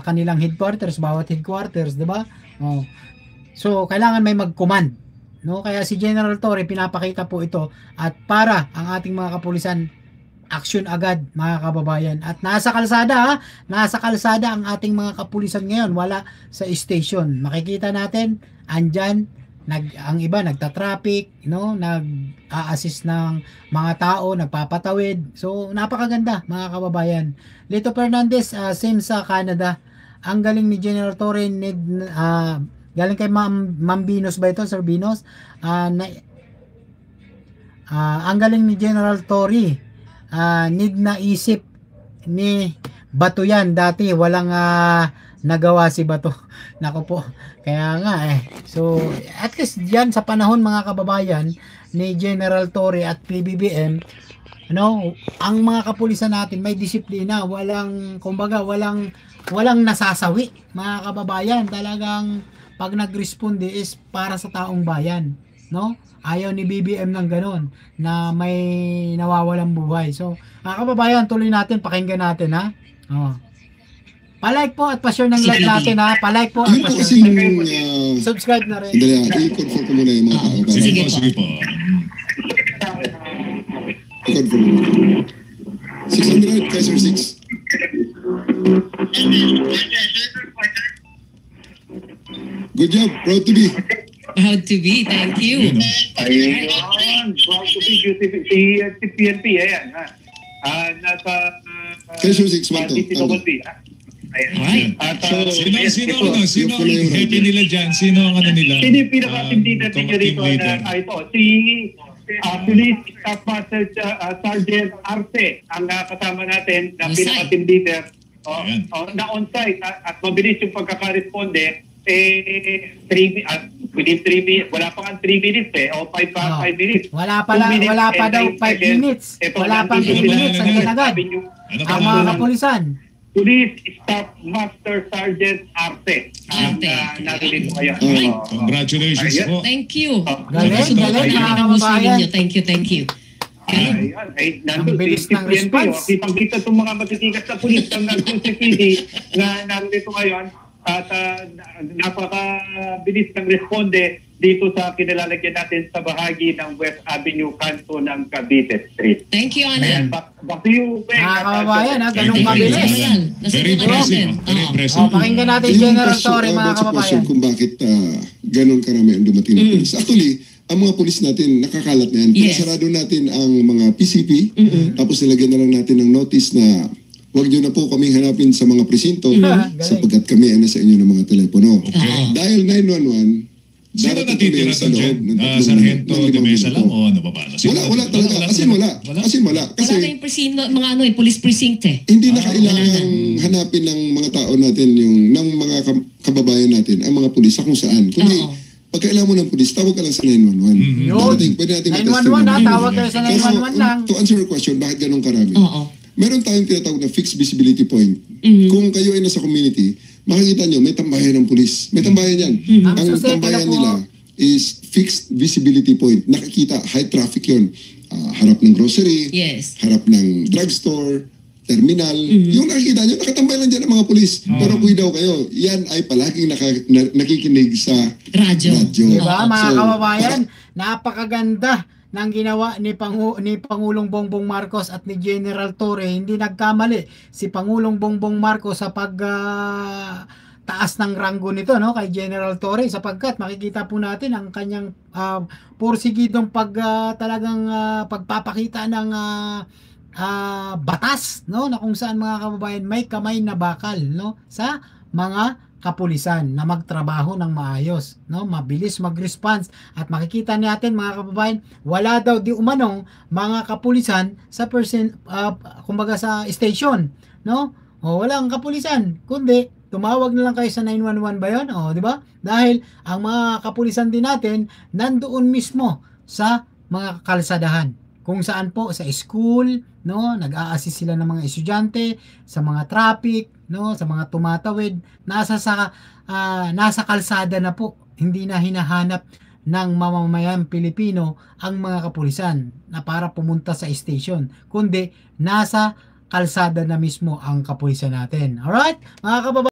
kanilang headquarters, bawat headquarters, 'di ba? Oh. So kailangan may mag-command, no? Kaya si General Torre pinapakita po ito at para ang ating mga kapulisan action agad mga kababayan. At nasa kalsada ha, nasa kalsada ang ating mga kapulisan ngayon, wala sa station. Makikita natin andyan ang iba nagta-traffic, no, nag-a-assist ng mga tao, nagpapatawid. So napakaganda mga kababayan. Lito Fernandez, same sa Canada. Ang galing ni General Torre, galing kay Ma'am Binos ba ito, Sir Binos? Ang galing ni General Torre. Need na isip ni Bato yan. Dati walang nagawa si Bato. Nako po. Kaya nga So at least diyan sa panahon mga kababayan ni General Torre at PBBM, ang mga kapulisan natin may disiplina, walang kumbaga walang nasasawi mga kababayan. Talagang pag nagresponde is para sa taong bayan, no? Ayaw ni BBM ng ganon na may nawawalang buhay. So, mga kababayan, tuloy natin, pakinggan natin ha. Pa-like po at pa-share ng live natin ha. Pa-like po at pa-share. Subscribe na rin. Sandali, i-confirm ko muna yung mga tao. Sige po, sige po. I-confirm mo. 600, Kaiser 6. Good job, proud to be. Proud to be, thank you. Ayun, proud to be si PNP, ayan. Nasa Kaiser 6, one to. Alright. Sino ang hepe nila dyan? Sino ang ano nila? Sino yung pinaka-team leader ninyo rito na ito? Si Police Staff Master Sergeant Arce ang kasama natin na pinaka-team leader na on-site at mabilis yung pagkakaresponde. Within 3 minutes, wala pa nga 3 minutes o 5 minutes. Wala pa daw 5 minutes. Wala pa 5 minutes ang agad. Ang mga kapulisan. Police Staff Master Sergeant Arce. Narinig ko kayo. Congratulations po. Thank you. Galing mga kababayan. Thank you. Ang bilis ng response. Kitang-kita itong mga matitigas na pulis ng QCPD na nandito ngayon at napakabilis ng responde dito sa kinalalagyan natin sa bahagi ng West Avenue, kanto ng Cavite Street. Thank you, Alan. Back to you, Ben. Mga kababayan, ganun kabilis. Very impressive. Very impressive. Pakinggan natin General Torre, mga kababayan. Kung bakit ganun karami ang dumating ng pulis. Actually, ang mga pulis natin, nakakalat na yan. Pinasarado natin ang mga PCP, tapos nilagyan na lang natin ng notice na huwag nyo na po kaming hanapin sa mga presinto sapagkat kami ay nasa inyo ng mga telepono. Dahil 911, sino natitira sa dyan? Sargento de Mesa lang o ano ba? Wala talaga. Asin wala. Kasi wala kayong presinto, mga police precinct hindi na kailangan hanapin ng mga tao natin, ng mga kababayan natin, ang mga pulis sa kung saan. Kundi, pag kailangan mo ng pulis, tawag ka lang sa 911. Pwede natin 911 tawag kayo sa 911 lang. To answer your question, bakit ganun karami? Meron tayong tinatawag na fixed visibility point. Kung kayo ay nasa community, makikita nyo, may tambayan ng pulis. May tambayan yan. Ang tambayan nila is fixed visibility point. Nakikita, high traffic yun. Harap ng grocery, harap ng drugstore, terminal. Yung nakikita nyo, nakatambay lang dyan ang mga pulis. Pero kuy daw kayo, yan ay palaging nakikinig sa radyo. Diba, mga kababayan? Napakaganda ng ginawa ni Pangulong Bongbong Marcos at ni General Torre. Hindi nagkamali si Pangulong Bongbong Marcos sa taas ng ranggo nito, no, kay General Torre, sapagkat makikita po natin ang kanyang porsigidong talagang pagpapakita ng batas, no, na kung saan mga kababayan may kamay na bakal, no, sa mga kapulisan na magtrabaho ng maayos, no, mabilis mag-response. At makikita natin mga kababayan, wala daw di umanong mga kapulisan sa kumbaga sa station, no, walang kapulisan, kundi tumawag na lang kayo sa 911 ba yun? Di ba? Dahil ang mga kapulisan din natin nandoon mismo sa mga kalsadahan, kung saan po sa school, no, nag-a-assist sila ng mga estudyante sa mga traffic, no, sa mga tumatawid, nasa kalsada na po, hindi na hinahanap ng mamamayan Pilipino ang mga kapulisan na para pumunta sa station, kundi nasa kalsada na mismo ang kapulisan natin. Alright, mga kababayan.